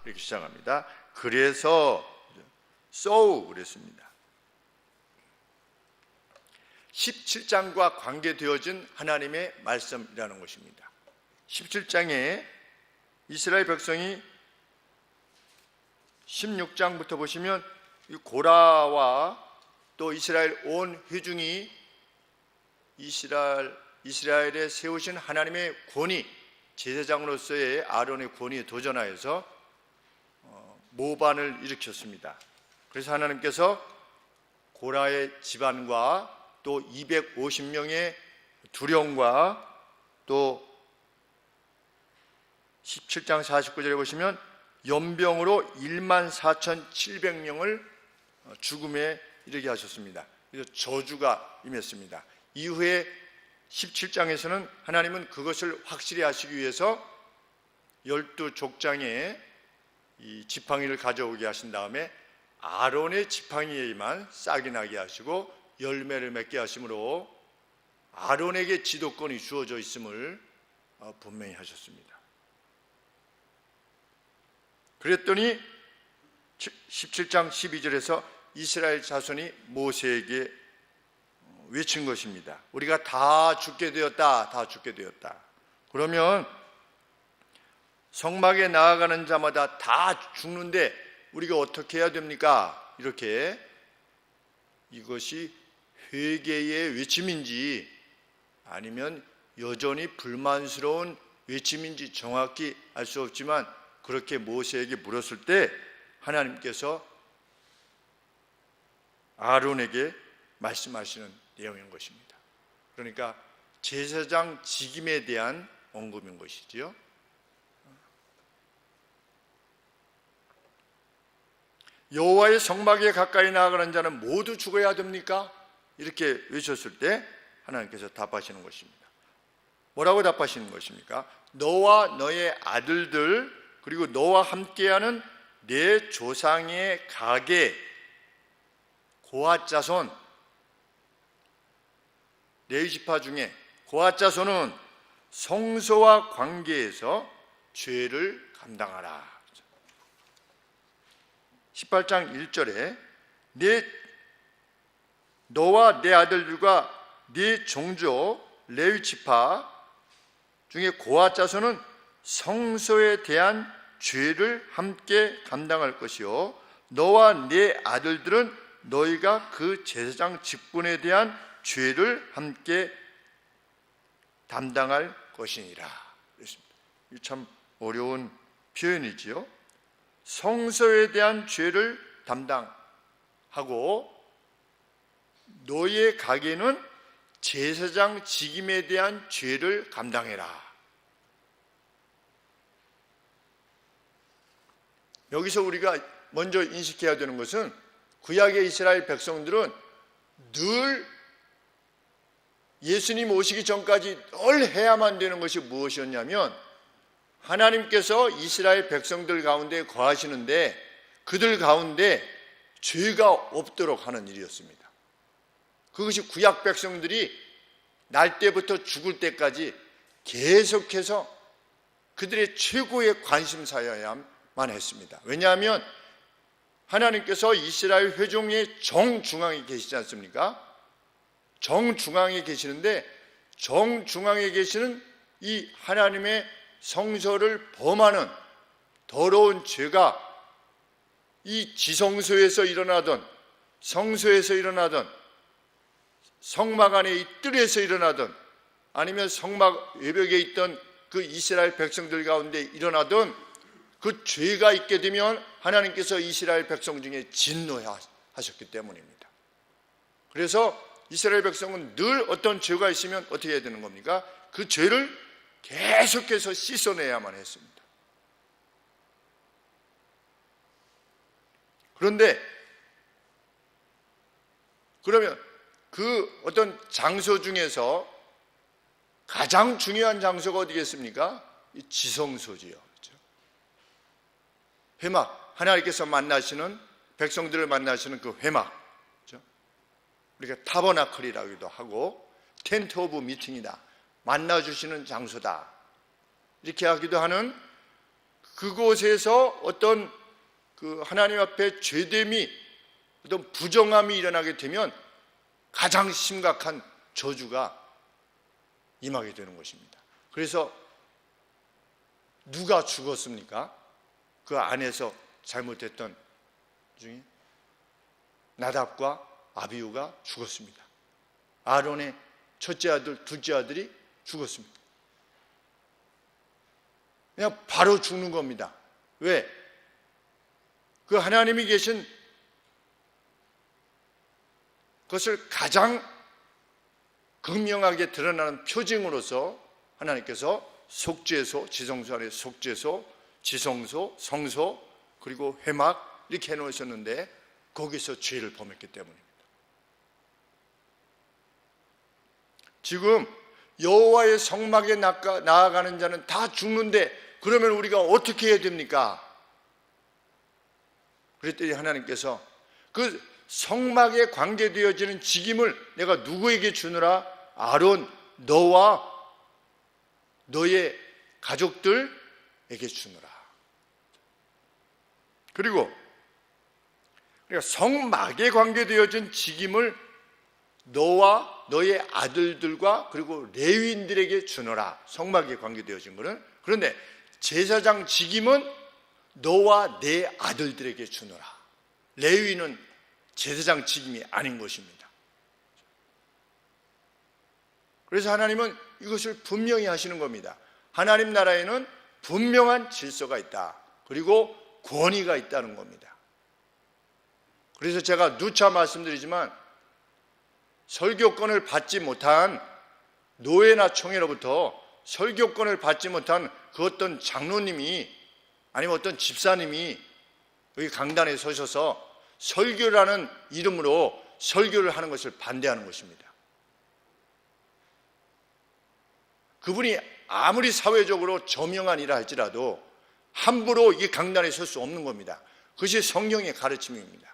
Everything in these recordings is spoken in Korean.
이렇게 시작합니다. 그래서 so 그랬습니다. 17장과 관계되어진 하나님의 말씀이라는 것입니다. 17장에 이스라엘 백성이 16장부터 보시면 고라와 또 이스라엘 온 회중이 이스라엘에 세우신 하나님의 권위, 제사장으로서의 아론의 권위에 도전하여서 모반을 일으켰습니다. 그래서 하나님께서 고라의 집안과 또 250명의 두령과 또 17장 49절에 보시면 연병으로 14,700명을 죽음에 이르게 하셨습니다. 그래서 저주가 임했습니다. 이후에 17장에서는 하나님은 그것을 확실히 하시기 위해서 12족장에 이 지팡이를 가져오게 하신 다음에 아론의 지팡이에만 싹이 나게 하시고 열매를 맺게 하심으로 아론에게 지도권이 주어져 있음을 분명히 하셨습니다. 그랬더니 17장 12절에서 이스라엘 자손이 모세에게 외친 것입니다. 우리가 다 죽게 되었다. 다 죽게 되었다. 그러면 성막에 나아가는 자마다 다 죽는데 우리가 어떻게 해야 됩니까? 이렇게 이것이 회개의 외침인지 아니면 여전히 불만스러운 외침인지 정확히 알 수 없지만 그렇게 모세에게 물었을 때 하나님께서 아론에게 말씀하시는 내용인 것입니다. 그러니까 제사장 직임에 대한 언급인 것이지요. 여호와의 성막에 가까이 나아가는 자는 모두 죽어야 됩니까? 이렇게 외쳤을 때 하나님께서 답하시는 것입니다. 뭐라고 답하시는 것입니까? 너와 너의 아들들 그리고 너와 함께하는 내 조상의 가계 고핫 자손 레위지파 중에 고핫 자손은 성소와 관계에서 죄를 감당하라. 18장 1절에 너와 내 아들들과 네 종족 레위지파 중에 고핫 자손은 성소에 대한 죄를 함께 감당할 것이요 너와 네 아들들은 너희가 그 제사장 직분에 대한 죄를 함께 담당할 것이니라. 이 참 어려운 표현이지요. 성소에 대한 죄를 담당하고 너희의 가계는 제사장 직임에 대한 죄를 감당해라. 여기서 우리가 먼저 인식해야 되는 것은 구약의 이스라엘 백성들은 늘 예수님 오시기 전까지 늘 해야만 되는 것이 무엇이었냐면 하나님께서 이스라엘 백성들 가운데 거하시는데 그들 가운데 죄가 없도록 하는 일이었습니다. 그것이 구약 백성들이 날 때부터 죽을 때까지 계속해서 그들의 최고의 관심사여야만 했습니다. 왜냐하면 하나님께서 이스라엘 회중의 정중앙에 계시지 않습니까? 정중앙에 계시는데 정중앙에 계시는 이 하나님의 성소를 범하는 더러운 죄가 이 지성소에서 일어나던 성소에서 일어나던 성막 안에 이 뜰에서 일어나던 아니면 성막 외벽에 있던 그 이스라엘 백성들 가운데 일어나던 그 죄가 있게 되면 하나님께서 이스라엘 백성 중에 진노하셨기 때문입니다. 그래서 이스라엘 백성은 늘 어떤 죄가 있으면 어떻게 해야 되는 겁니까? 그 죄를 계속해서 씻어내야만 했습니다. 그런데 그러면 그 어떤 장소 중에서 가장 중요한 장소가 어디겠습니까? 이 지성소지요. 그렇죠? 회막, 하나님께서 만나시는 백성들을 만나시는 그 회막, 그렇죠? 우리가 타버나클이라고도 하고 텐트 오브 미팅이다, 만나주시는 장소다 이렇게 하기도 하는 그곳에서 어떤 그 하나님 앞에 죄됨이, 어떤 부정함이 일어나게 되면 가장 심각한 저주가 임하게 되는 것입니다. 그래서 누가 죽었습니까? 그 안에서 잘못했던 중에 나답과 아비후가 죽었습니다. 아론의 첫째 아들, 둘째 아들이 죽었습니다. 그냥 바로 죽는 겁니다. 왜? 그 하나님이 계신 그것을 가장 극명하게 드러나는 표징으로서 하나님께서 속죄소, 지성소 안에 속죄소, 지성소, 성소, 그리고 회막 이렇게 해놓으셨는데 거기서 죄를 범했기 때문입니다. 지금 여호와의 성막에 나아가는 자는 다 죽는데 그러면 우리가 어떻게 해야 됩니까? 그랬더니 하나님께서 그 성막에 관계되어지는 직임을 내가 누구에게 주느라? 아론, 너와 너의 가족들에게 주느라. 그리고 성막에 관계되어진 직임을 너와 너의 아들들과 그리고 레위인들에게 주노라. 성막에 관계되어진 것은. 그런데 제사장 직임은 너와 내 아들들에게 주노라. 레위는 제사장 직임이 아닌 것입니다. 그래서 하나님은 이것을 분명히 하시는 겁니다. 하나님 나라에는 분명한 질서가 있다. 그리고 권위가 있다는 겁니다. 그래서 제가 누차 말씀드리지만 설교권을 받지 못한 노예나 총회로부터 설교권을 받지 못한 그 어떤 장로님이 아니면 어떤 집사님이 여기 강단에 서셔서 설교라는 이름으로 설교를 하는 것을 반대하는 것입니다. 그분이 아무리 사회적으로 저명한 일을 할지라도 함부로 이 강단에 설 수 없는 겁니다. 그것이 성경의 가르침입니다.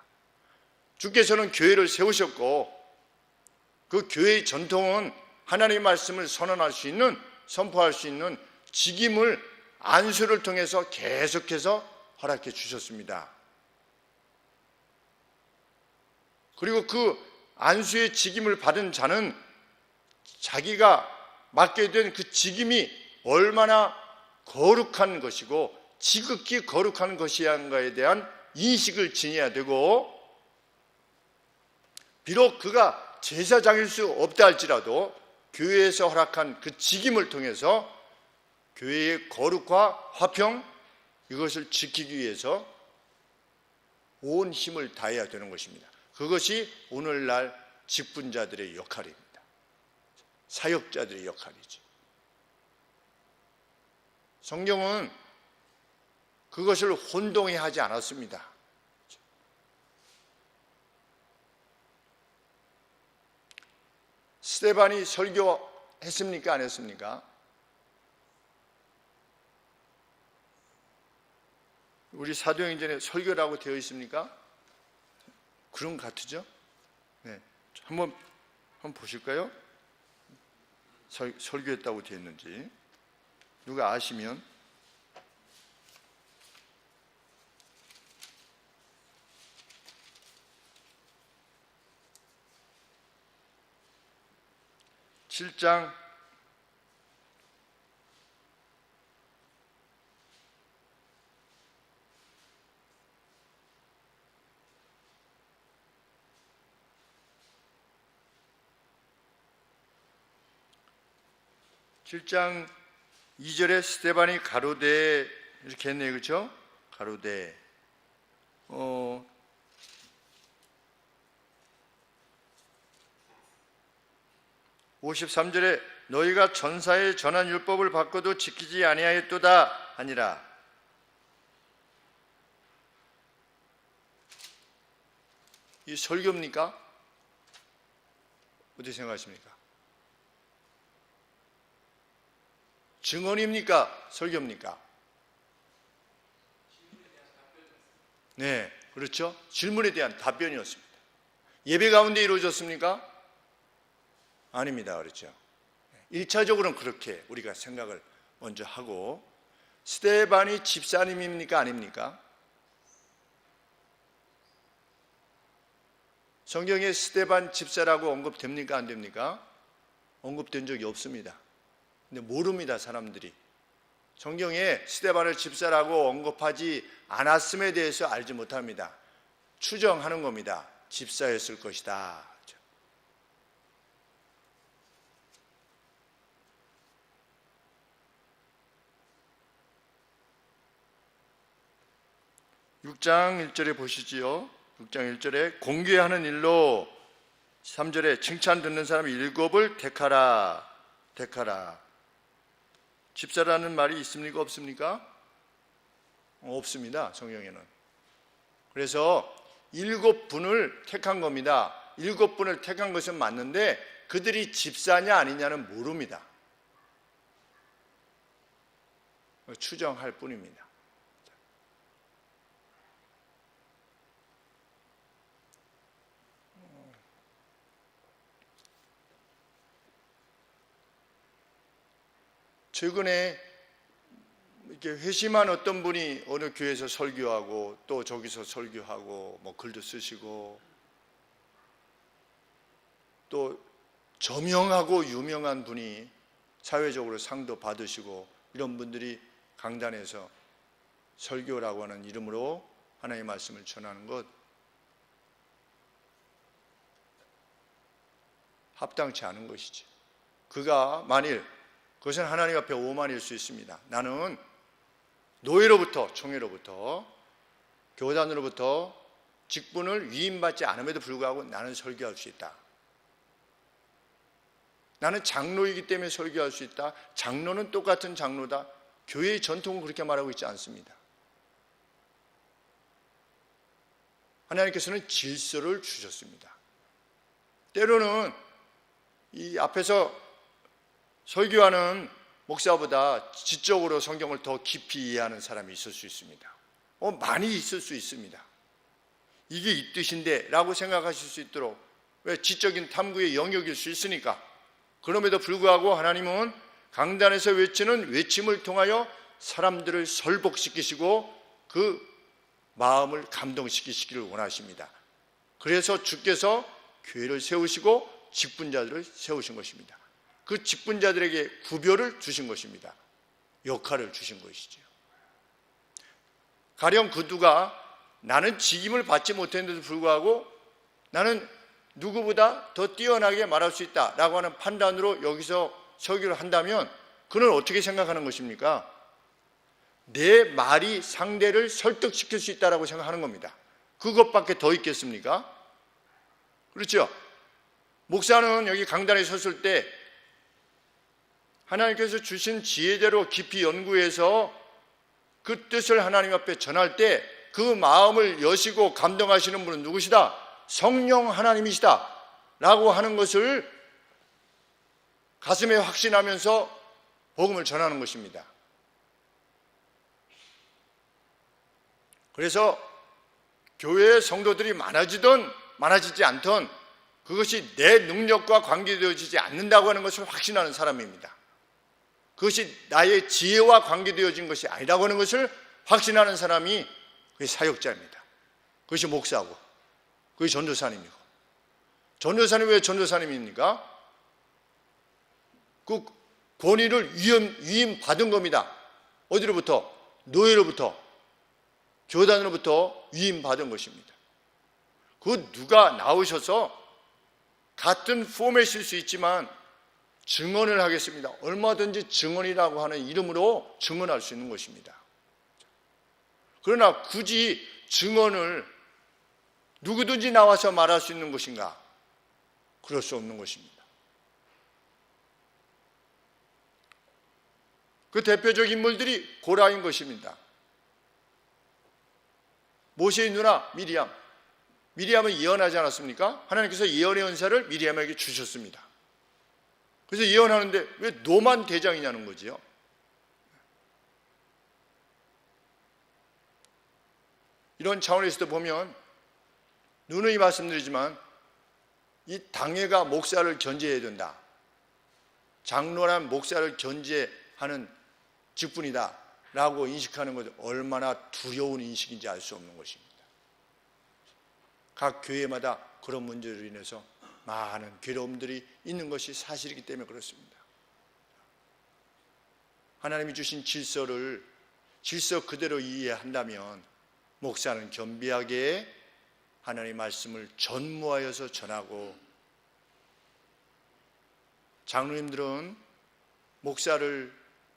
주께서는 교회를 세우셨고 그 교회의 전통은 하나님의 말씀을 선언할 수 있는, 선포할 수 있는 직임을 안수를 통해서 계속해서 허락해 주셨습니다. 그리고 그 안수의 직임을 받은 자는 자기가 맡게 된 그 직임이 얼마나 거룩한 것이고 지극히 거룩한 것이야인가에 대한 인식을 지녀야 되고, 비록 그가 제사장일 수 없다 할지라도 교회에서 허락한 그 직임을 통해서 교회의 거룩과 화평, 이것을 지키기 위해서 온 힘을 다해야 되는 것입니다. 그것이 오늘날 직분자들의 역할입니다. 사역자들의 역할이죠. 성경은 그것을 혼동해 하지 않았습니다. 스데반이 설교했습니까? 안 했습니까? 우리 사도행전에 설교라고 되어 있습니까? 그런 것 같으죠? 네. 한번 보실까요? 설교했다고 되어 있는지 누가 아시면. (7장) 7장 2절에 스데반이 가로되 이렇게 했네요. 그렇죠? 가로되 53절에 너희가 전사에 전한 율법을 받고도 지키지 아니하였도다 하니라. 이 설교입니까? 어떻게 생각하십니까? 증언입니까? 설교입니까? 네, 그렇죠. 질문에 대한 답변이었습니다. 예배 가운데 이루어졌습니까? 아닙니다. 그렇죠. 1차적으로는 그렇게 우리가 생각을 먼저 하고, 스데반이 집사님입니까? 아닙니까? 성경에 스데반 집사라고 언급됩니까? 안 됩니까? 언급된 적이 없습니다. 근데 모릅니다, 사람들이. 성경에 스데반을 집사라고 언급하지 않았음에 대해서 알지 못합니다. 추정하는 겁니다. 집사였을 것이다. 6장 1절에 보시지요. 6장 1절에 공개하는 일로 3절에 칭찬 듣는 사람 7을 택하라. 택하라. 집사라는 말이 있습니까? 없습니까? 없습니다, 성경에는. 그래서 7분을 택한 겁니다. 7분을 택한 것은 맞는데 그들이 집사냐 아니냐는 모릅니다. 추정할 뿐입니다. 최근에 이렇게 회심한 어떤 분이 어느 교회에서 설교하고 또 저기서 설교하고 뭐 글도 쓰시고 또 저명하고 유명한 분이 사회적으로 상도 받으시고 이런 분들이 강단에서 설교라고 하는 이름으로 하나님의 말씀을 전하는 것 합당치 않은 것이지. 그가 만일 그것은 하나님 앞에 오만일 수 있습니다. 나는 노예로부터, 총회로부터, 교단으로부터 직분을 위임받지 않음에도 불구하고 나는 설교할 수 있다. 나는 장로이기 때문에 설교할 수 있다. 장로는 똑같은 장로다. 교회의 전통은 그렇게 말하고 있지 않습니다. 하나님께서는 질서를 주셨습니다. 때로는 이 앞에서 설교하는 목사보다 지적으로 성경을 더 깊이 이해하는 사람이 있을 수 있습니다. 많이 있을 수 있습니다. 이게 이 뜻인데 라고 생각하실 수 있도록, 왜 지적인 탐구의 영역일 수 있으니까. 그럼에도 불구하고 하나님은 강단에서 외치는 외침을 통하여 사람들을 설복시키시고 그 마음을 감동시키시기를 원하십니다. 그래서 주께서 교회를 세우시고 직분자들을 세우신 것입니다. 그 직분자들에게 구별을 주신 것입니다. 역할을 주신 것이죠. 가령 그 누가 나는 직임을 받지 못했는데도 불구하고 나는 누구보다 더 뛰어나게 말할 수 있다라고 하는 판단으로 여기서 설교를 한다면 그는 어떻게 생각하는 것입니까? 내 말이 상대를 설득시킬 수 있다라고 생각하는 겁니다. 그것밖에 더 있겠습니까? 그렇죠? 목사는 여기 강단에 섰을 때 하나님께서 주신 지혜대로 깊이 연구해서 그 뜻을 하나님 앞에 전할 때 그 마음을 여시고 감동하시는 분은 누구시다? 성령 하나님이시다 라고 하는 것을 가슴에 확신하면서 복음을 전하는 것입니다. 그래서 교회의 성도들이 많아지든 많아지지 않든 그것이 내 능력과 관계되어지지 않는다고 하는 것을 확신하는 사람입니다. 그것이 나의 지혜와 관계되어진 것이 아니라고 하는 것을 확신하는 사람이 그게 사역자입니다. 그것이 목사고 그것이 전도사님이고. 전도사님이 왜 전도사님입니까? 그 권위를 위임 받은 겁니다. 어디로부터? 노예로부터, 교단으로부터 위임 받은 것입니다. 그 누가 나오셔서 같은 포맷일 수 있지만 증언을 하겠습니다. 얼마든지 증언이라고 하는 이름으로 증언할 수 있는 것입니다. 그러나 굳이 증언을 누구든지 나와서 말할 수 있는 것인가? 그럴 수 없는 것입니다. 그 대표적 인물들이 고라인 것입니다. 모세의 누나 미리암. 미리암은 예언하지 않았습니까? 하나님께서 예언의 은사를 미리암에게 주셨습니다. 그래서 예언하는데 왜 너만 대장이냐는 거지요. 이런 차원에서도 보면 누누이 말씀드리지만 이 당회가 목사를 견제해야 된다. 장로란 목사를 견제하는 직분이다. 라고 인식하는 것이 얼마나 두려운 인식인지 알 수 없는 것입니다. 각 교회마다 그런 문제로 인해서 많은 괴로움들이 있는 것이 사실이기 때문에 그렇습니다. 하나님이 주신 질서 그대로 이해한다면 목사는 겸비하게 하나님의 말씀을 전무하여서 전하고, 장로님들은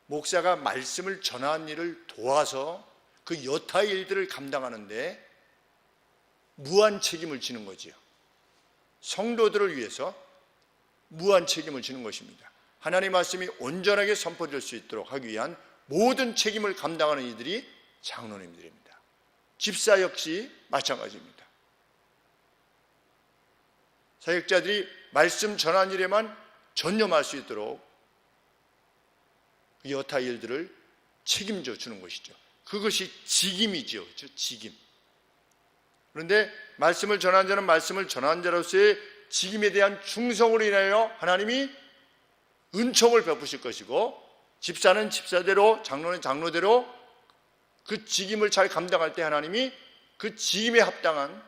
목사가 말씀을 전하는 일을 도와서 그 여타의 일들을 감당하는데 무한 책임을 지는 거지요. 성도들을 위해서 무한 책임을 지는 것입니다. 하나님의 말씀이 온전하게 선포될 수 있도록 하기 위한 모든 책임을 감당하는 이들이 장로님들입니다. 집사 역시 마찬가지입니다. 사역자들이 말씀 전한 일에만 전념할 수 있도록 여타 일들을 책임져 주는 것이죠. 그것이 직임이죠. 직임. 그런데 말씀을 전한 자는 말씀을 전한 자로서의 직임에 대한 충성으로 인하여 하나님이 은총을 베푸실 것이고, 집사는 집사대로, 장로는 장로대로 그 직임을 잘 감당할 때 하나님이 그 직임에 합당한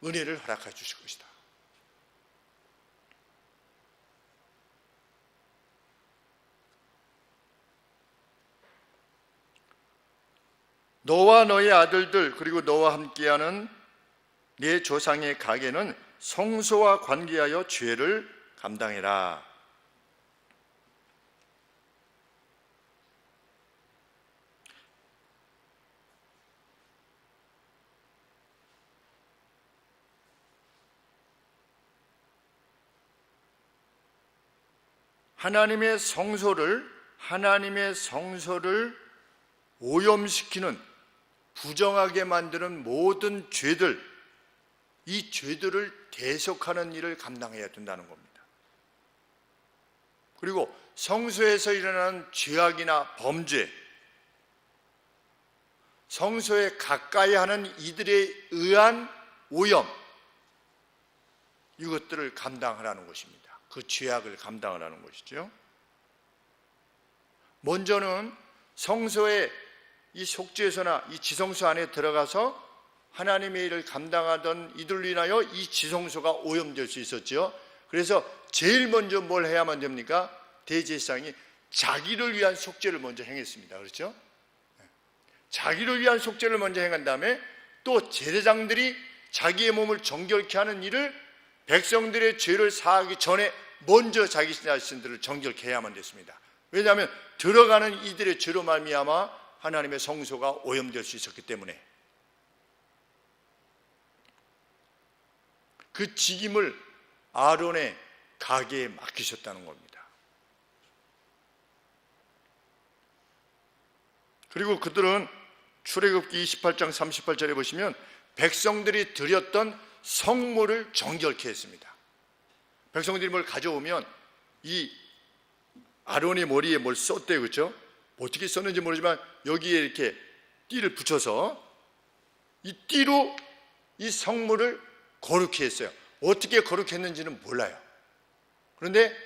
은혜를 허락해 주실 것이다. 너와 너의 아들들 그리고 너와 함께하는 네 조상의 가게는 성소와 관계하여 죄를 감당해라. 하나님의 성소를 오염시키는, 부정하게 만드는 모든 죄들, 이 죄들을 대속하는 일을 감당해야 된다는 겁니다. 그리고 성소에서 일어나는 죄악이나 범죄, 성소에 가까이 하는 이들에 의한 오염, 이것들을 감당하라는 것입니다. 그 죄악을 감당하라는 것이죠. 먼저는 성소의 이 속죄소나 이 지성소 안에 들어가서 하나님의 일을 감당하던 이들로 인하여 이 지성소가 오염될 수 있었죠. 그래서 제일 먼저 뭘 해야만 됩니까? 대제사장이 자기를 위한 속죄를 먼저 행했습니다. 그렇죠? 자기를 위한 속죄를 먼저 행한 다음에 또 제사장들이 자기의 몸을 정결케 하는 일을, 백성들의 죄를 사하기 전에 먼저 자기 자신들을 정결케 해야만 됐습니다. 왜냐하면 들어가는 이들의 죄로 말미암아 하나님의 성소가 오염될 수 있었기 때문에 그 직임을 아론의 가게에 맡기셨다는 겁니다. 그리고 그들은 출애굽기 28장 38절에 보시면 백성들이 드렸던 성물을 정결케 했습니다. 백성들이 뭘 가져오면 이 아론의 머리에 뭘 썼대요. 그렇죠? 어떻게 썼는지 모르지만 여기에 이렇게 띠를 붙여서 이 띠로 이 성물을 거룩히 했어요. 어떻게 거룩히 했는지는 몰라요. 그런데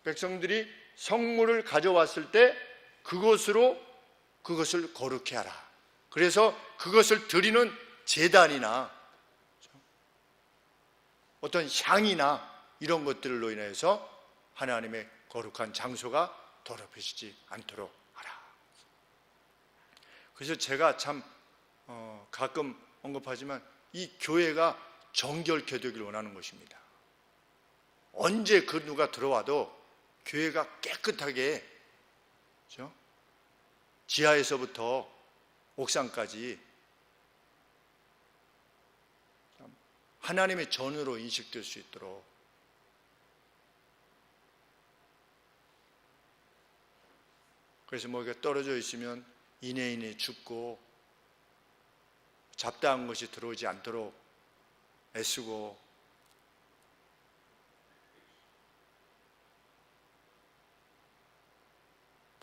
백성들이 성물을 가져왔을 때 그것을 거룩히 하라. 그래서 그것을 드리는 제단이나 어떤 향이나 이런 것들로 인해서 하나님의 거룩한 장소가 더럽혀지지 않도록 하라. 그래서 제가 참 가끔 언급하지만 이 교회가 정결케 되기를 원하는 것입니다. 언제 그 누가 들어와도 교회가 깨끗하게, 그렇죠? 지하에서부터 옥상까지 하나님의 전으로 인식될 수 있도록, 그래서 뭐가 떨어져 있으면 이내인에 죽고 잡다한 것이 들어오지 않도록 애쓰고,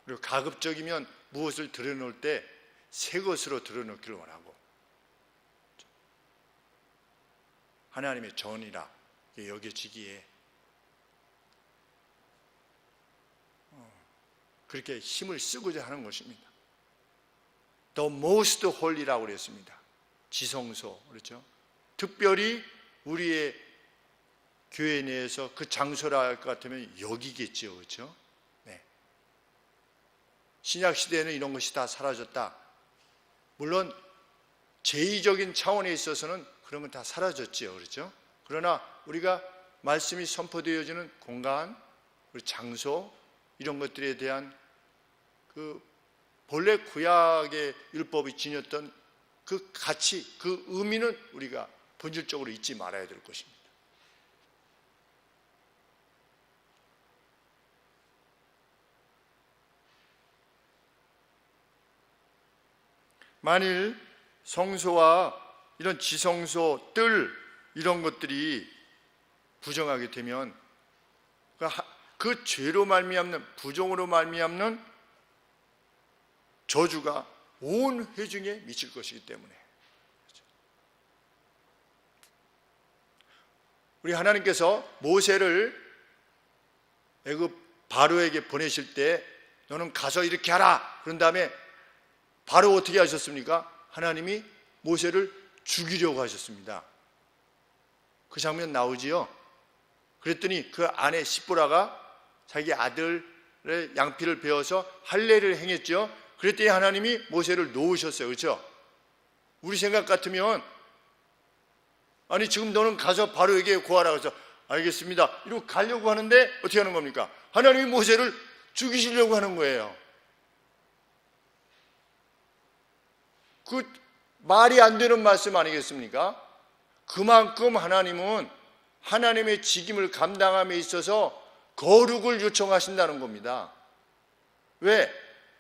그리고 가급적이면 무엇을 드러놓을 때 새 것으로 드러놓기를 원하고, 하나님의 전이라 여겨지기에 그렇게 힘을 쓰고자 하는 것입니다. The most holy라고 그랬습니다. 지성소, 그렇죠? 특별히 우리의 교회 내에서 그 장소라 할 것 같으면 여기겠죠, 그렇죠? 네. 신약 시대에는 이런 것이 다 사라졌다. 물론 제의적인 차원에 있어서는 그런 건 다 사라졌지요, 그렇죠? 그러나 우리가 말씀이 선포되어지는 공간, 그리고 장소, 이런 것들에 대한 그 본래 구약의 율법이 지녔던 그 가치, 그 의미는 우리가 본질적으로 잊지 말아야 될 것입니다. 만일 성소와 이런 지성소, 뜰 이런 것들이 부정하게 되면 그 죄로 말미암는, 부정으로 말미암는 저주가 온 회중에 미칠 것이기 때문에, 우리 하나님께서 모세를 애굽 바로에게 보내실 때 너는 가서 이렇게 하라 그런 다음에 바로 어떻게 하셨습니까? 하나님이 모세를 죽이려고 하셨습니다. 그 장면 나오지요. 그랬더니 그 아내 시보라가 자기 아들의 양피를 베어서 할례를 행했죠. 그랬더니 하나님이 모세를 놓으셨어요. 그렇죠? 우리 생각 같으면 아니 지금 너는 가서 바로에게 고하라 그래서 알겠습니다 이러고 가려고 하는데 어떻게 하는 겁니까? 하나님이 모세를 죽이시려고 하는 거예요. 그 말이 안 되는 말씀 아니겠습니까? 그만큼 하나님은 하나님의 직임을 감당함에 있어서 거룩을 요청하신다는 겁니다. 왜?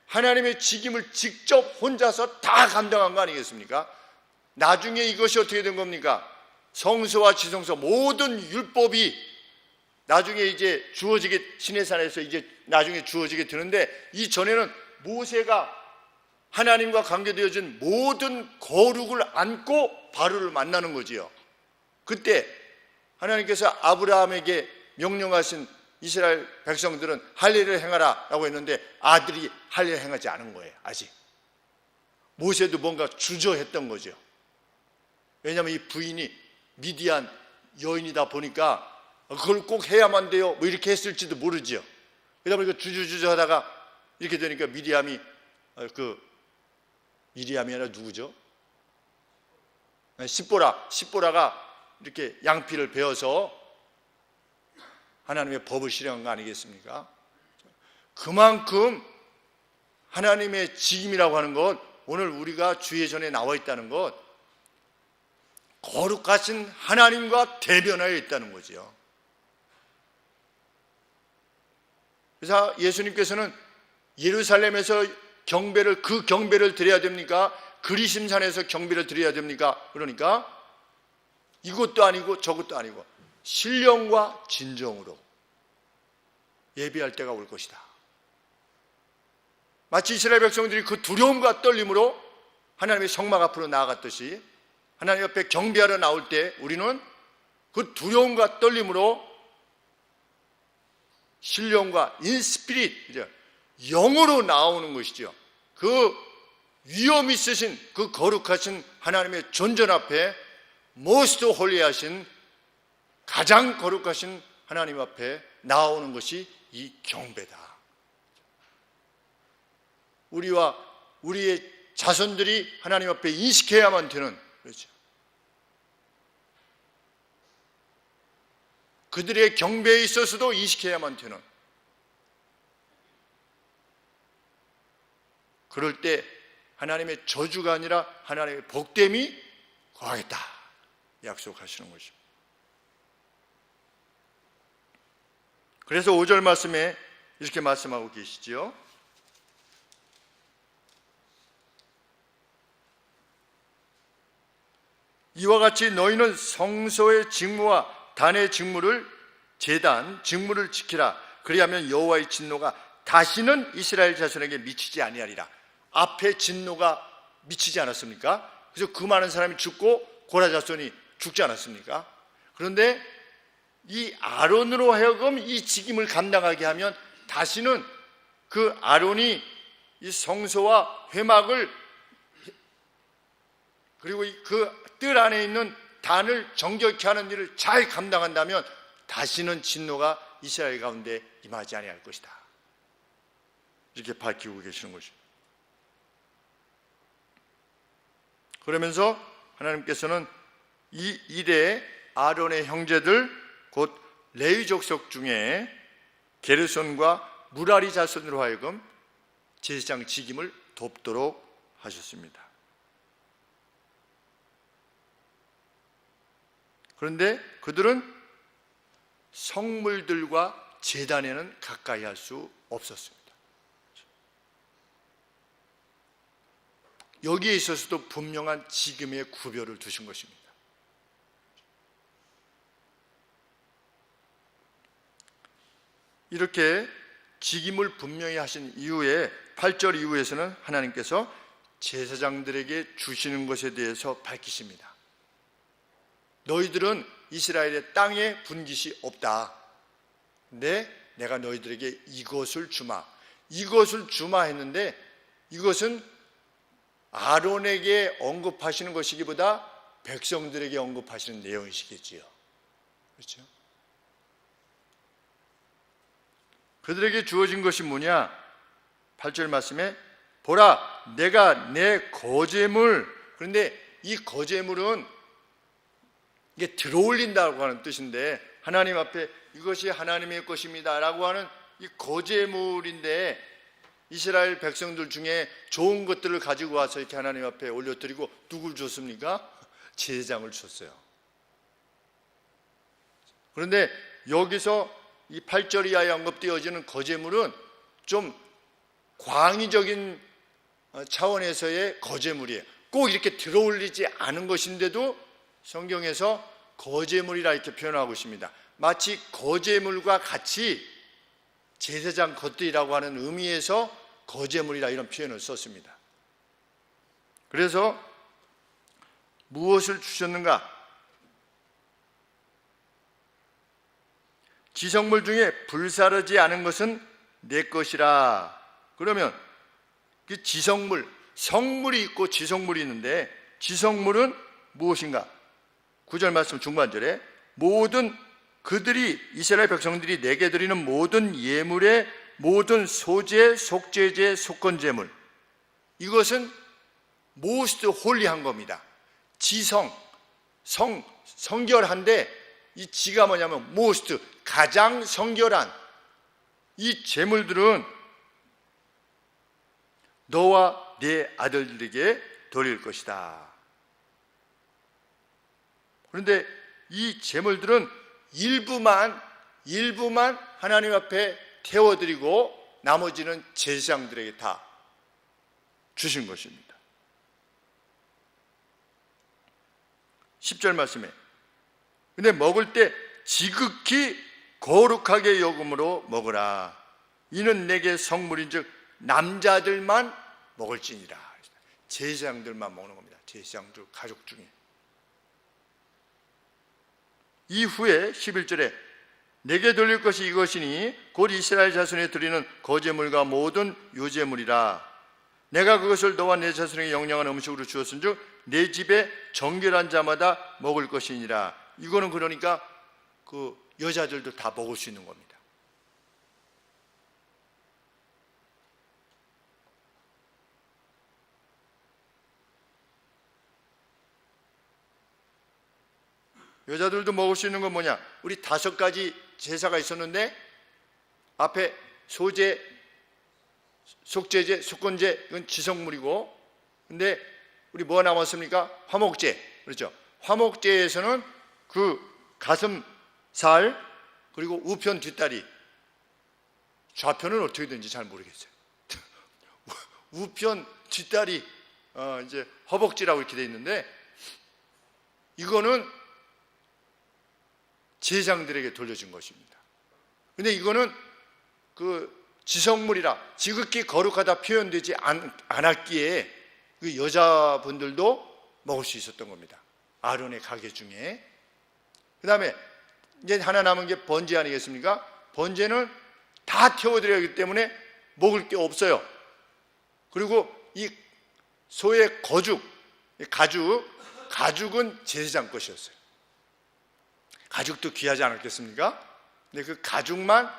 하나님의 직임을 직접 혼자서 다 감당한 거 아니겠습니까? 나중에 이것이 어떻게 된 겁니까? 성소와 지성소 모든 율법이 나중에 이제 주어지게, 시내산에서 이제 나중에 주어지게 되는데, 이전에는 모세가 하나님과 관계되어진 모든 거룩을 안고 바로를 만나는 거지요. 그때 하나님께서 아브라함에게 명령하신 이스라엘 백성들은 할례를 행하라 라고 했는데 아들이 할례를 행하지 않은 거예요. 아직 모세도 뭔가 주저했던 거죠. 왜냐하면 이 부인이 미디안 여인이다 보니까 그걸 꼭 해야만 돼요 뭐 이렇게 했을지도 모르죠. 그러다 보니까 주저주저 하다가 이렇게 되니까 미리암이 아니라 누구죠? 시보라가 이렇게 양피를 베어서 하나님의 법을 실행한 거 아니겠습니까? 그만큼 하나님의 직임이라고 하는 것, 오늘 우리가 주의 전에 나와 있다는 것, 거룩하신 하나님과 대변하여 있다는 거죠. 그래서 예수님께서는 예루살렘에서 그 경배를 드려야 됩니까? 그리심산에서 경배를 드려야 됩니까? 그러니까 이것도 아니고 저것도 아니고 신령과 진정으로 예배할 때가 올 것이다. 마치 이스라엘 백성들이 그 두려움과 떨림으로 하나님의 성막 앞으로 나아갔듯이 하나님 앞에 경배하러 나올 때 우리는 그 두려움과 떨림으로 신령과 인스피릿, 영으로 나오는 것이죠. 그 위엄 있으신 그 거룩하신 하나님의 존전 앞에 most holy하신 가장 거룩하신 하나님 앞에 나오는 것이 이 경배다. 우리와 우리의 자손들이 하나님 앞에 인식해야만 되는, 그렇죠. 그들의 경배에 있어서도 인식해야만 되는, 그럴 때 하나님의 저주가 아니라 하나님의 복됨이 거하겠다 약속하시는 것입니다. 그래서 5절 말씀에 이렇게 말씀하고 계시지요. 이와 같이 너희는 성소의 직무와 단의 직무를, 제단 직무를 지키라. 그리하면 여호와의 진노가 다시는 이스라엘 자손에게 미치지 아니하리라. 앞에 진노가 미치지 않았습니까? 그래서 그 많은 사람이 죽고 고라 자손이 죽지 않았습니까? 그런데 이 아론으로 하여금 이 직임을 감당하게 하면 다시는 그 아론이 이 성소와 회막을 그리고 그 뜰 안에 있는 단을 정결케 하는 일을 잘 감당한다면 다시는 진노가 이스라엘 가운데 임하지 아니할 것이다. 이렇게 밝히고 계시는 것입니다. 그러면서 하나님께서는 이 일에 아론의 형제들 곧 레위 족속 중에 게르손과 무라리 자손으로 하여금 제사장 직임을 돕도록 하셨습니다. 그런데 그들은 성물들과 제단에는 가까이 할 수 없었습니다. 여기에 있어서도 분명한 직임의 구별을 두신 것입니다. 이렇게 직임을 분명히 하신 이후에 8절 이후에서는 하나님께서 제사장들에게 주시는 것에 대해서 밝히십니다. 너희들은 이스라엘의 땅에 분깃이 없다. 근데 내가 너희들에게 이것을 주마. 이것을 주마 했는데 이것은 아론에게 언급하시는 것이기보다 백성들에게 언급하시는 내용이시겠지요. 그렇죠? 그들에게 주어진 것이 뭐냐? 8절 말씀에 보라 내가 내 거제물, 그런데 이 거제물은 이게 들어올린다고 하는 뜻인데 하나님 앞에 이것이 하나님의 것입니다 라고 하는 이 거제물인데 이스라엘 백성들 중에 좋은 것들을 가지고 와서 이렇게 하나님 앞에 올려드리고 누굴 줬습니까? 제사장을 줬어요. 그런데 여기서 이 8절 이하에 언급되어지는 거제물은 좀 광의적인 차원에서의 거제물이에요. 꼭 이렇게 들어올리지 않은 것인데도 성경에서 거제물이라 이렇게 표현하고 있습니다. 마치 거제물과 같이 제사장 것들이라고 하는 의미에서 거제물이라 이런 표현을 썼습니다. 그래서 무엇을 주셨는가? 지성물 중에 불사르지 않은 것은 내 것이라. 그러면 그 지성물, 성물이 있고 지성물이 있는데 지성물은 무엇인가? 9절 말씀 중반절에 모든 그들이 이스라엘 백성들이 내게 드리는 모든 예물의 모든 소제, 속죄제, 속건제물, 이것은 most 홀리한 겁니다. 지성, 성결한데 이 지가 뭐냐면 most, 가장 성결한 이 제물들은 너와 네 아들들에게 드릴 것이다. 그런데 이 제물들은 일부만 하나님 앞에 태워드리고 나머지는 제사장들에게 다 주신 것입니다. 10절 말씀에 근데 먹을 때 지극히 거룩하게 여김으로 먹으라. 이는 내게 성물인즉 남자들만 먹을지니라. 제사장들만 먹는 겁니다. 제사장들 가족 중에. 이후에 11절에 내게 돌릴 것이 이것이니 곧 이스라엘 자손에 드리는 거제물과 모든 요제물이라. 내가 그것을 너와 내 자손에게 영양한 음식으로 주었은즉 내 집에 정결한 자마다 먹을 것이니라. 이거는 그러니까 그 여자들도 다 먹을 수 있는 겁니다. 여자들도 먹을 수 있는 건 뭐냐? 우리 5가지 제사가 있었는데 앞에 소제, 속죄제, 속건제 이건 지성물이고, 근데 우리 뭐가 남았습니까? 화목제. 그렇죠? 화목제에서는 그 가슴살 그리고 우편 뒷다리, 좌편은 어떻게 되는지 잘 모르겠어요. 우편 뒷다리 이제 허벅지라고 이렇게 돼 있는데 이거는 제사장들에게 돌려준 것입니다. 근데 이거는 그 지성물이라 지극히 거룩하다 표현되지 않았기에 그 여자분들도 먹을 수 있었던 겁니다. 아론의 가게 중에. 그 다음에 이제 하나 남은 게 번제 아니겠습니까? 번제는 다 태워드려야 하기 때문에 먹을 게 없어요. 그리고 이 소의 가죽은 제사장 것이었어요. 가죽도 귀하지 않았겠습니까? 근데 그 가죽만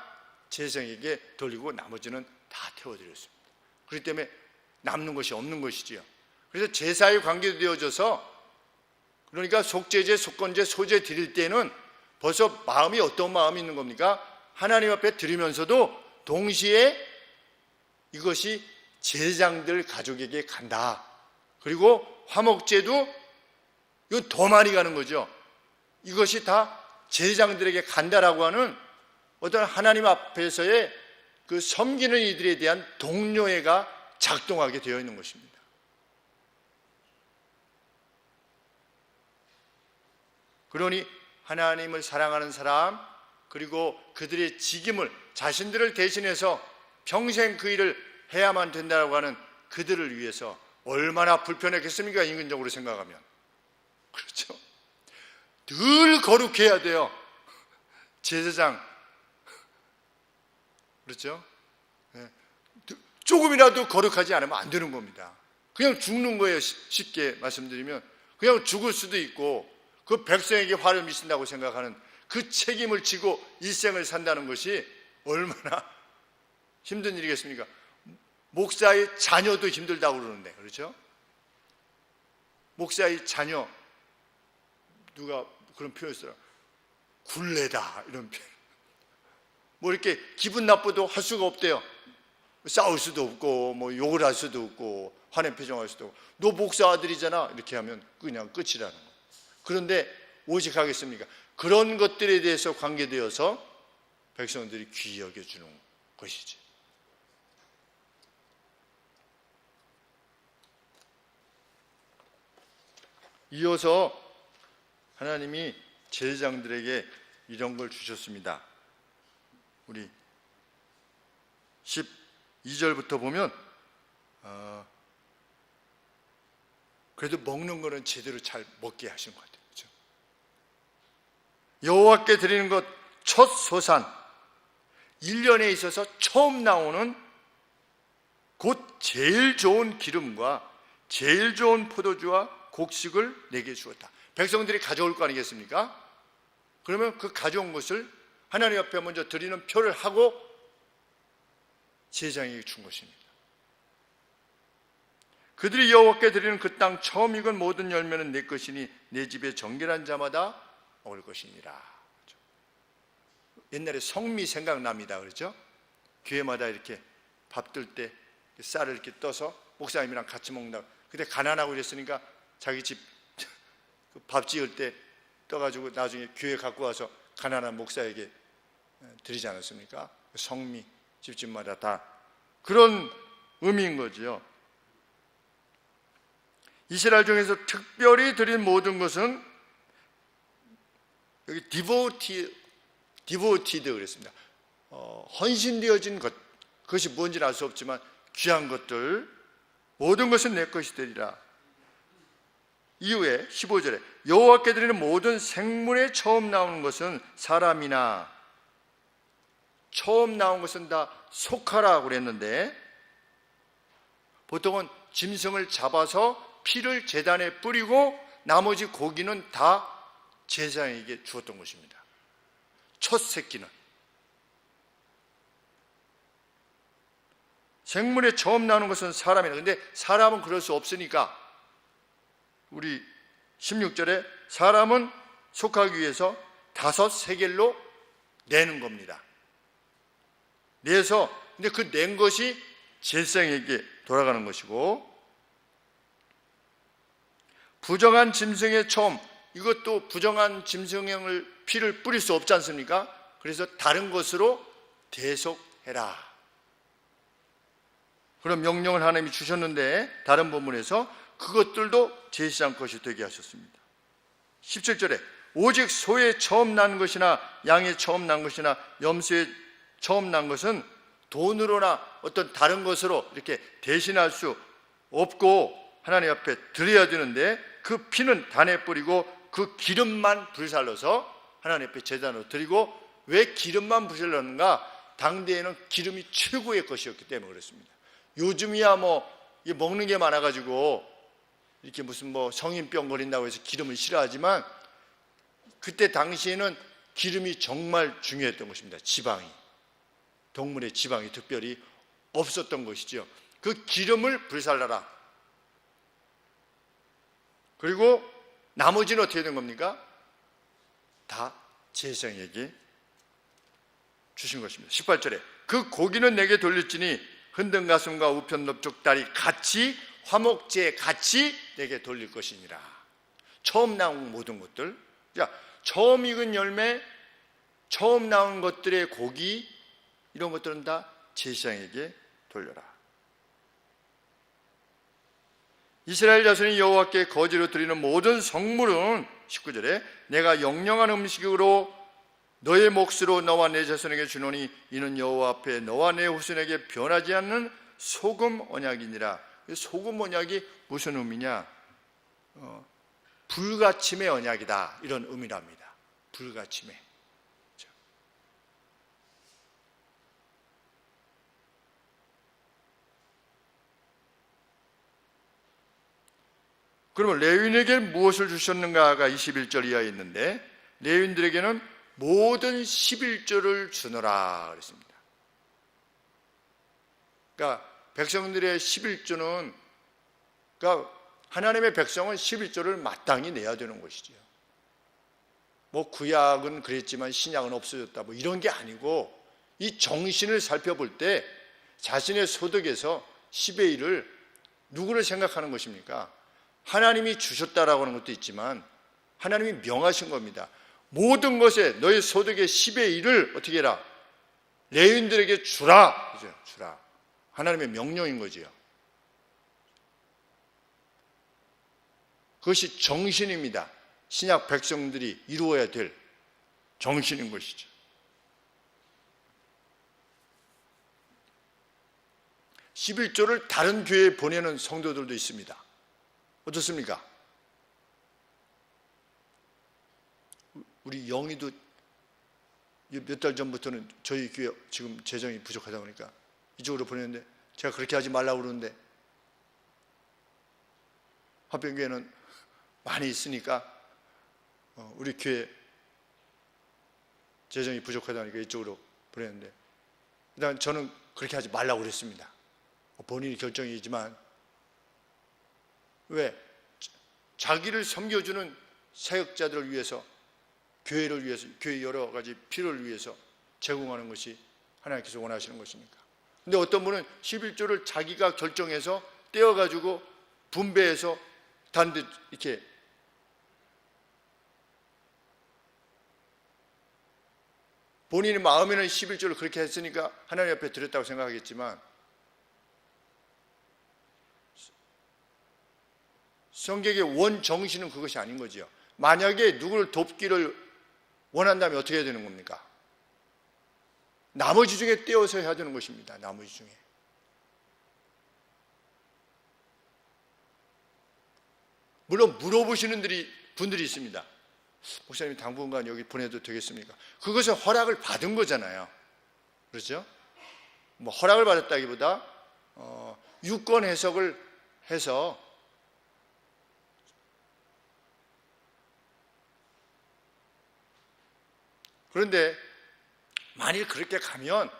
제사장에게 돌리고 나머지는 다 태워드렸습니다. 그렇기 때문에 남는 것이 없는 것이지요. 그래서 제사에 관계되어져서, 그러니까 속죄제, 속건제, 소제 드릴 때는 벌써 마음이 어떤 마음이 있는 겁니까? 하나님 앞에 드리면서도 동시에 이것이 제사장들 가족에게 간다. 그리고 화목제도 이건 더 많이 가는 거죠. 이것이 다 제사장들에게 간다라고 하는 어떤 하나님 앞에서의 그 섬기는 이들에 대한 동료애가 작동하게 되어 있는 것입니다. 그러니 하나님을 사랑하는 사람, 그리고 그들의 직임을, 자신들을 대신해서 평생 그 일을 해야만 된다고 하는 그들을 위해서 얼마나 불편했겠습니까? 인간적으로 생각하면. 그렇죠? 늘 거룩해야 돼요. 제사장. 그렇죠? 조금이라도 거룩하지 않으면 안 되는 겁니다. 그냥 죽는 거예요. 쉽게 말씀드리면 그냥 죽을 수도 있고, 그 백성에게 화를 미친다고 생각하는 그 책임을 지고 일생을 산다는 것이 얼마나 힘든 일이겠습니까? 목사의 자녀도 힘들다고 그러는데, 그렇죠? 목사의 자녀, 누가 그런 표현을 써요. 굴레다, 이런 표현. 뭐 이렇게 기분 나쁘도 할 수가 없대요. 싸울 수도 없고, 뭐 욕을 할 수도 없고, 화낸 표정할 수도 없고, 너 목사 아들이잖아, 이렇게 하면 그냥 끝이라는 거예요. 그런데 오직 하겠습니까? 그런 것들에 대해서 관계되어서 백성들이 귀히 여겨주는 것이지. 이어서 하나님이 제사장들에게 이런 걸 주셨습니다. 우리 12절부터 보면 그래도 먹는 거는 제대로 잘 먹게 하신 것 같아요. 그렇죠? 여호와께 드리는 것 첫 소산, 1년에 있어서 처음 나오는 곧 제일 좋은 기름과 제일 좋은 포도주와 곡식을 내게 주었다. 백성들이 가져올 거 아니겠습니까? 그러면 그 가져온 것을 하나님 앞에 먼저 드리는 표를 하고 제사장에게 준 것입니다. 그들이 여호와께 드리는 그 땅 처음 익은 모든 열매는 내 것이니 내 집에 정결한 자마다 먹을 것이니라. 그렇죠? 옛날에 성미 생각납니다. 그렇죠? 교회마다 이렇게 밥 뜰 때 쌀을 이렇게 떠서 목사님이랑 같이 먹는다. 그때 가난하고 이랬으니까 자기 집 밥 지을 때 떠가지고 나중에 교회 갖고 와서 가난한 목사에게 드리지 않았습니까? 성미, 집집마다 다 그런 의미인 거죠. 이스라엘 중에서 특별히 드린 모든 것은 여기 디보티드 그랬습니다. 헌신되어진 것, 그것이 뭔지는 알 수 없지만 귀한 것들, 모든 것은 내 것이 되리라. 이후에 15절에 여호와께 드리는 모든 생물에 처음 나오는 것은 사람이나, 처음 나온 것은 다 속하라고 그랬는데, 보통은 짐승을 잡아서 피를 제단에 뿌리고 나머지 고기는 다 제사장에게 주었던 것입니다. 첫 새끼는. 생물에 처음 나오는 것은 사람이나, 근데 사람은 그럴 수 없으니까 우리 16절에 사람은 속하기 위해서 5 세겔로 내는 겁니다. 내서, 근데 그 낸 것이 제사장에게 돌아가는 것이고, 부정한 짐승의 처음, 이것도 부정한 짐승의 피를 뿌릴 수 없지 않습니까? 그래서 다른 것으로 대속해라. 그런 명령을 하나님이 주셨는데 다른 본문에서 그것들도 제사장 것이 되게 하셨습니다. 17절에 오직 소의 처음 난 것이나 양의 처음 난 것이나 염소의 처음 난 것은 돈으로나 어떤 다른 것으로 이렇게 대신할 수 없고 하나님 앞에 드려야 되는데, 그 피는 단에 뿌리고 그 기름만 불살라서 하나님 앞에 제단으로 드리고, 왜 기름만 불살랐는가? 당대에는 기름이 최고의 것이었기 때문에 그렇습니다. 요즘이야 먹는 게 많아가지고 이렇게 무슨 성인병 걸린다고 해서 기름을 싫어하지만, 그때 당시에는 기름이 정말 중요했던 것입니다. 지방이, 동물의 지방이 특별히 없었던 것이죠. 그 기름을 불살라라. 그리고 나머지는 어떻게 된 겁니까? 다 제사장에게 주신 것입니다. 18절에 그 고기는 내게 돌릴지니 흔든 가슴과 우편 넓적 다리 같이 화목제에 같이 내게 돌릴 것이니라. 처음 나온 모든 것들, 처음 익은 열매, 처음 나온 것들의 고기, 이런 것들은 다 제사장에게 돌려라. 이스라엘 자손이 여호와께 거제로 드리는 모든 성물은 19절에 내가 영영한 음식으로 너의 몫으로 너와 내 자손에게 주노니 이는 여호와 앞에 너와 내 후손에게 변하지 않는 소금 언약이니라. 소금 언약이 무슨 의미냐? 불가침의 언약이다, 이런 의미랍니다. 불가침의. 그러면 레위인에게 무엇을 주셨는가가 21절 이하에 있는데, 레위인들에게는 모든 11조를 주노라 그랬습니다. 그러니까 백성들의 11조는, 그러니까 하나님의 백성은 11조를 마땅히 내야 되는 것이죠. 구약은 그랬지만 신약은 없어졌다, 이런 게 아니고, 이 정신을 살펴볼 때 자신의 소득에서 10의 1을 누구를 생각하는 것입니까? 하나님이 주셨다라고 하는 것도 있지만 하나님이 명하신 겁니다. 모든 것에 너의 소득의 10의 1을 어떻게 해라? 레위인들에게 주라. 그죠? 주라. 하나님의 명령인 거지요. 그것이 정신입니다. 신약 백성들이 이루어야 될 정신인 것이죠. (11조를) 다른 교회에 보내는 성도들도 있습니다. 어떻습니까? 우리 영희도 몇 달 전부터는 저희 교회 지금 재정이 부족하다 보니까 이쪽으로 보내는데, 제가 그렇게 하지 말라고 그러는데 화평교회는 많이 있으니까 우리 교회 재정이 부족하다 보니까 이쪽으로 보내는데, 일단 저는 그렇게 하지 말라고 그랬습니다. 본인이 결정이지만, 왜? 자기를 섬겨주는 사역자들을 위해서, 교회를 위해서, 교회 여러 가지 필요를 위해서 제공하는 것이 하나님께서 원하시는 것이니까. 근데 어떤 분은 11조를 자기가 결정해서 떼어가지고 분배해서 단데 이렇게 본인의 마음에는 11조를 그렇게 했으니까 하나님 앞에 드렸다고 생각하겠지만, 성경의 원 정신은 그것이 아닌 거지요. 만약에 누구를 돕기를 원한다면 어떻게 해야 되는 겁니까? 나머지 중에 떼어서 해야 되는 것입니다. 나머지 중에. 물론 물어보시는 분들이 있습니다. 목사님 당분간 여기 보내도 되겠습니까? 그것은 허락을 받은 거잖아요. 그렇죠? 허락을 받았다기보다 유권 해석을 해서 그런데 만일 그렇게 가면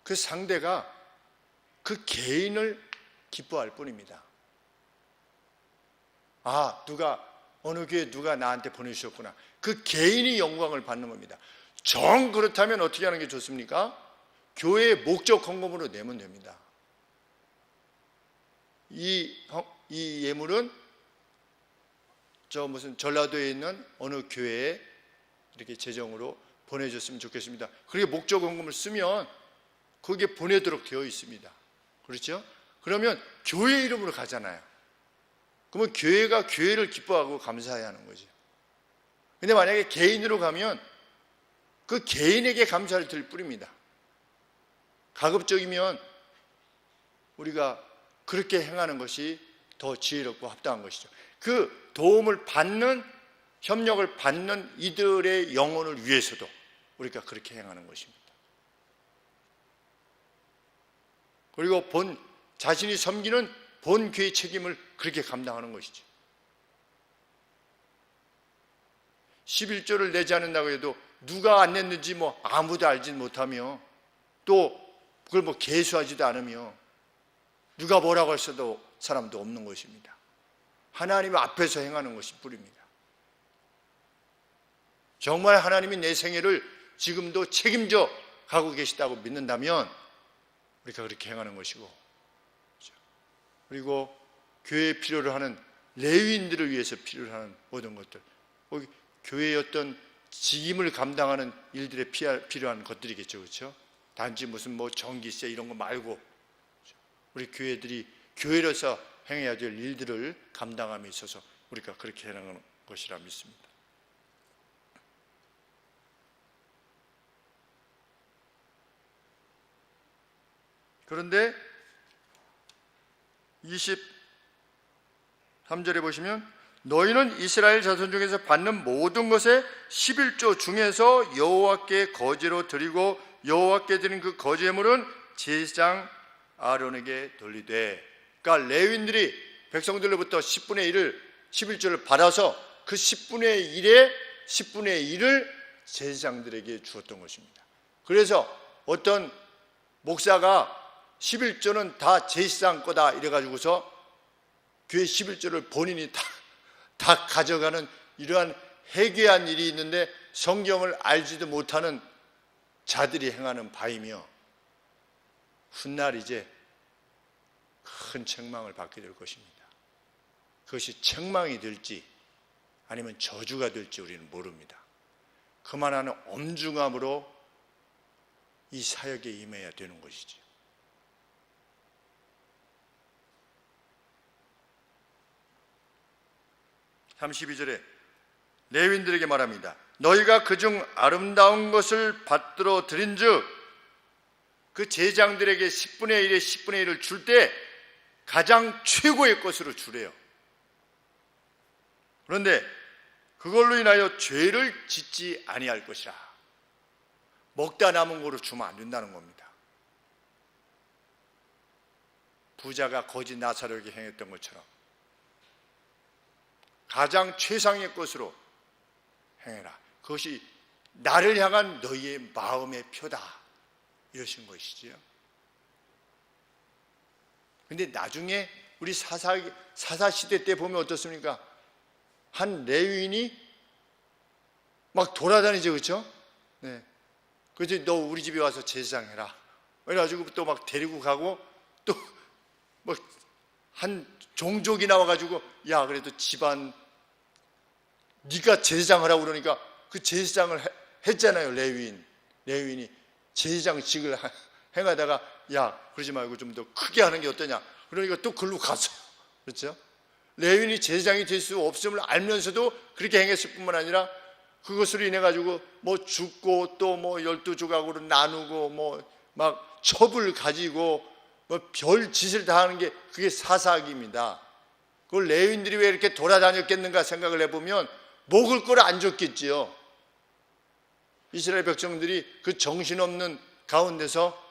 그 상대가 그 개인을 기뻐할 뿐입니다. 아, 어느 교회 누가 나한테 보내주셨구나. 그 개인이 영광을 받는 겁니다. 정 그렇다면 어떻게 하는 게 좋습니까? 교회의 목적 헌금으로 내면 됩니다. 이 예물은 무슨 전라도에 있는 어느 교회에 이렇게 재정으로 보내줬으면 좋겠습니다. 그렇게 목적 헌금을 쓰면 거기에 보내도록 되어 있습니다. 그렇죠? 그러면 교회 이름으로 가잖아요. 그러면 교회가 교회를 기뻐하고 감사해야 하는 거죠. 근데 만약에 개인으로 가면 그 개인에게 감사를 드릴 뿐입니다. 가급적이면 우리가 그렇게 행하는 것이 더 지혜롭고 합당한 것이죠. 그 도움을 받는, 협력을 받는 이들의 영혼을 위해서도, 우리가 그렇게 행하는 것입니다. 그리고 자신이 섬기는 본 교회의 책임을 그렇게 감당하는 것이죠. 11조를 내지 않는다고 해도 누가 안 냈는지 아무도 알지 못하며, 또 그걸 계수하지도 않으며 누가 뭐라고 할 사람도 없는 것입니다. 하나님 앞에서 행하는 것이 뿌리입니다. 정말 하나님이 내 생애를 지금도 책임져 가고 계시다고 믿는다면 우리가 그렇게 행하는 것이고, 그리고 교회에 필요로 하는 레위인들을 위해서 필요로 하는 모든 것들, 교회의 어떤 직임을 감당하는 일들에 필요한 것들이겠죠. 그렇죠? 단지 무슨 전기세 이런 거 말고 우리 교회들이 교회로서 행해야 될 일들을 감당함에 있어서 우리가 그렇게 행하는 것이라 믿습니다. 그런데 23절에 보시면 너희는 이스라엘 자손 중에서 받는 모든 것의 11조 중에서 여호와께 거제로 드리고 여호와께 드린 그 거제물은 제사장 아론에게 돌리되, 그러니까 레위인들이 백성들로부터 10분의 1을 11조를 받아서 그 10분의 1의 10분의 1을 제사장들에게 주었던 것입니다. 그래서 어떤 목사가 11조는 다 제사장 거다 이래가지고서 교회 11조를 본인이 다 가져가는 이러한 해괴한 일이 있는데 성경을 알지도 못하는 자들이 행하는 바이며, 훗날 이제 큰 책망을 받게 될 것입니다. 그것이 책망이 될지 아니면 저주가 될지 우리는 모릅니다. 그만한 엄중함으로 이 사역에 임해야 되는 것이죠. 32절에 레위인들에게 말합니다. 너희가 그중 아름다운 것을 받들어 드린즉, 그 제장들에게 10분의 1의 10분의 1을 줄 때 가장 최고의 것으로 주래요. 그런데 그걸로 인하여 죄를 짓지 아니할 것이라. 먹다 남은 거로 주면 안 된다는 겁니다. 부자가 거짓 나사로에게 행했던 것처럼 가장 최상의 것으로 행해라. 그것이 나를 향한 너희의 마음의 표다, 이러신 것이지요. 그런데 나중에 우리 사사시대 때 보면 어떻습니까? 한 레위인이 막 돌아다니죠. 그렇죠? 네. 그래서 너 우리 집에 와서 제사장 해라. 그래가지고 또 막 데리고 가고, 또 한 종족이 나와가지고 야 그래도 집안 네가 제사장 하라고 그러니까 그 제사장을 했잖아요. 레위인이 제사장직을 행하다가 야 그러지 말고 좀 더 크게 하는 게 어떠냐, 그러니까 또 글로 갔어요. 그렇죠? 레위인이 제사장이 될 수 없음을 알면서도 그렇게 행했을 뿐만 아니라 그것으로 인해 가지고 죽고 또 12조각으로 나누고 막 첩을 가지고 별 짓을 다 하는 게 그게 사사기입니다. 그걸 레위인들이 왜 이렇게 돌아다녔겠는가 생각을 해보면 먹을 걸 안 줬겠지요. 이스라엘 백성들이 그 정신없는 가운데서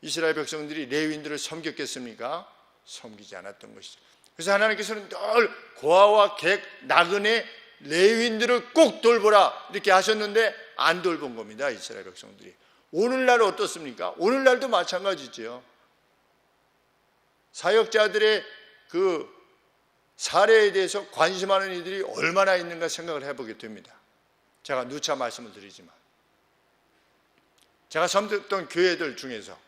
이스라엘 백성들이 레위인들을 섬겼겠습니까? 섬기지 않았던 것이죠. 그래서 하나님께서는 늘 고아와 객, 나그네, 레위인들을 꼭 돌보라 이렇게 하셨는데 안 돌본 겁니다. 이스라엘 백성들이. 오늘날 어떻습니까? 오늘날도 마찬가지죠. 사역자들의 그 사례에 대해서 관심하는 이들이 얼마나 있는가 생각을 해보게 됩니다. 제가 누차 말씀을 드리지만 제가 섬겼던 교회들 중에서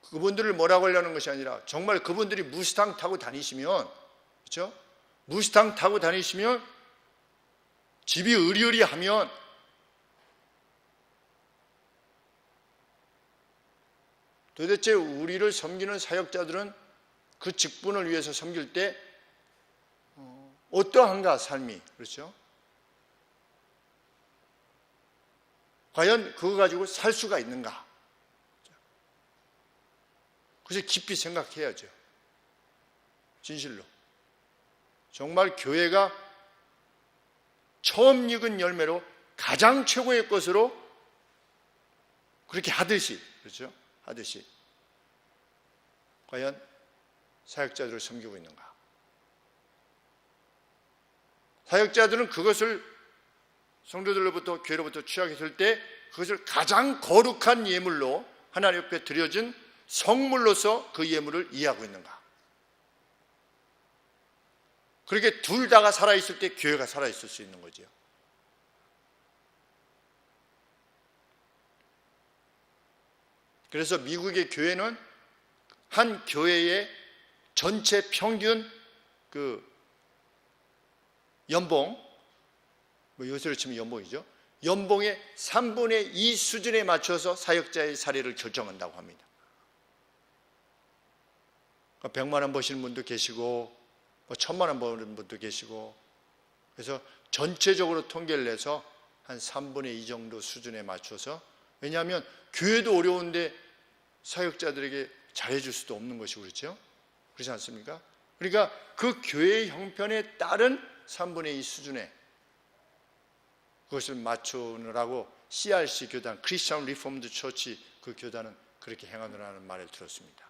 그분들을 뭐라고 하려는 것이 아니라 정말 그분들이 무스탕 타고 다니시면, 그렇죠? 무스탕 타고 다니시면 집이 으리으리하면 도대체 우리를 섬기는 사역자들은 그 직분을 위해서 섬길 때 어떠한가 삶이, 그렇죠? 과연 그거 가지고 살 수가 있는가? 그래서 깊이 생각해야죠. 진실로. 정말 교회가 처음 익은 열매로 가장 최고의 것으로 그렇게 하듯이, 그렇죠? 하듯이 과연 사역자들을 섬기고 있는가? 사역자들은 그것을 성도들로부터, 교회로부터 취하했을 때 그것을 가장 거룩한 예물로 하나님 앞에 드려진 성물로서 그 예물을 이해하고 있는가? 그렇게 둘 다가 살아있을 때 교회가 살아있을 수 있는 거죠. 그래서 미국의 교회는 한 교회의 전체 평균 그 연봉, 요새로 치면 연봉이죠. 연봉의 3분의 2 수준에 맞춰서 사역자의 사례를 결정한다고 합니다. 100만 원 버시는 분도 계시고 1000만 원 버는 분도 계시고, 그래서 전체적으로 통계를 내서 한 3분의 2 정도 수준에 맞춰서, 왜냐하면 교회도 어려운데 사역자들에게 잘해줄 수도 없는 것이고, 그렇죠? 그렇지 않습니까? 그러니까 그 교회의 형편에 따른 3분의 2 수준에 그것을 맞추느라고 CRC 교단, 크리스천 리폼드 처치, 그 교단은 그렇게 행하느라는 말을 들었습니다.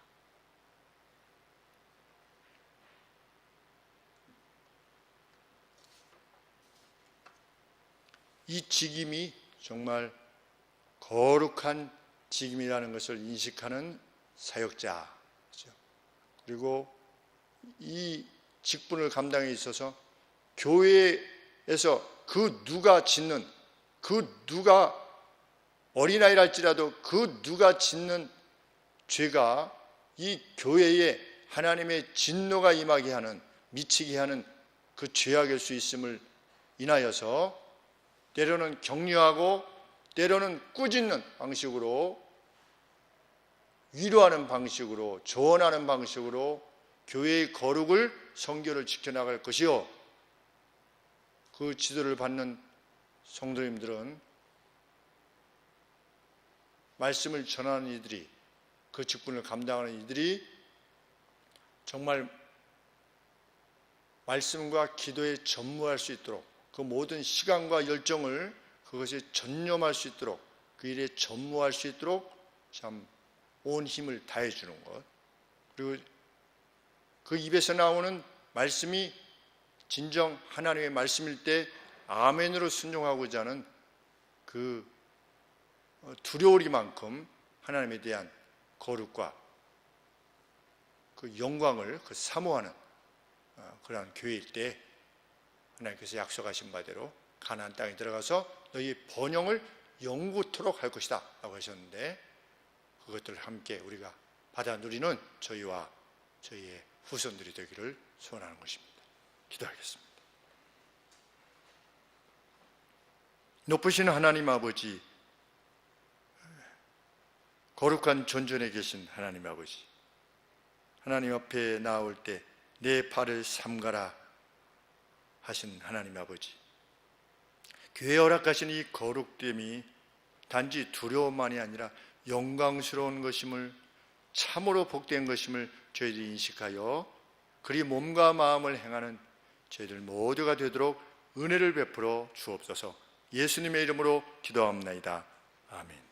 이 직임이 정말 거룩한 직임이라는 것을 인식하는 사역자죠. 그리고 이 직분을 감당에 있어서 교회에서 그 누가 짓는, 그 누가 어린아이랄지라도 그 누가 짓는 죄가 이 교회에 하나님의 진노가 임하게 하는, 미치게 하는 그 죄악일 수 있음을 인하여서 때로는 격려하고 때로는 꾸짖는 방식으로, 위로하는 방식으로, 조언하는 방식으로 교회의 거룩을, 성교를 지켜나갈 것이요, 그 지도를 받는 성도님들은 말씀을 전하는 이들이, 그 직분을 감당하는 이들이 정말 말씀과 기도에 전무할 수 있도록, 그 모든 시간과 열정을 그것에 전념할 수 있도록, 그 일에 전무할 수 있도록 참 온 힘을 다해 주는 것, 그리고 그 입에서 나오는 말씀이 진정 하나님의 말씀일 때 아멘으로 순종하고자 하는 그 두려우리만큼 하나님에 대한 거룩과 그 영광을 그 사모하는 그러한 교회일 때 하나님께서 약속하신 바대로 가나안 땅에 들어가서 너희 번영을 영구토록 할 것이다 라고 하셨는데, 그것들을 함께 우리가 받아 누리는 저희와 저희의 후손들이 되기를 소원하는 것입니다. 기도하겠습니다. 높으신 하나님 아버지, 거룩한 존전에 계신 하나님 아버지, 하나님 앞에 나올 때 내 발을 삼가라 하신 하나님 아버지, 교회에 허락하신 이 거룩됨이 단지 두려움만이 아니라 영광스러운 것임을, 참으로 복된 것임을 저희들이 인식하여 그리 몸과 마음을 행하는 저희들 모두가 되도록 은혜를 베풀어 주옵소서. 예수님의 이름으로 기도합나이다. 아멘.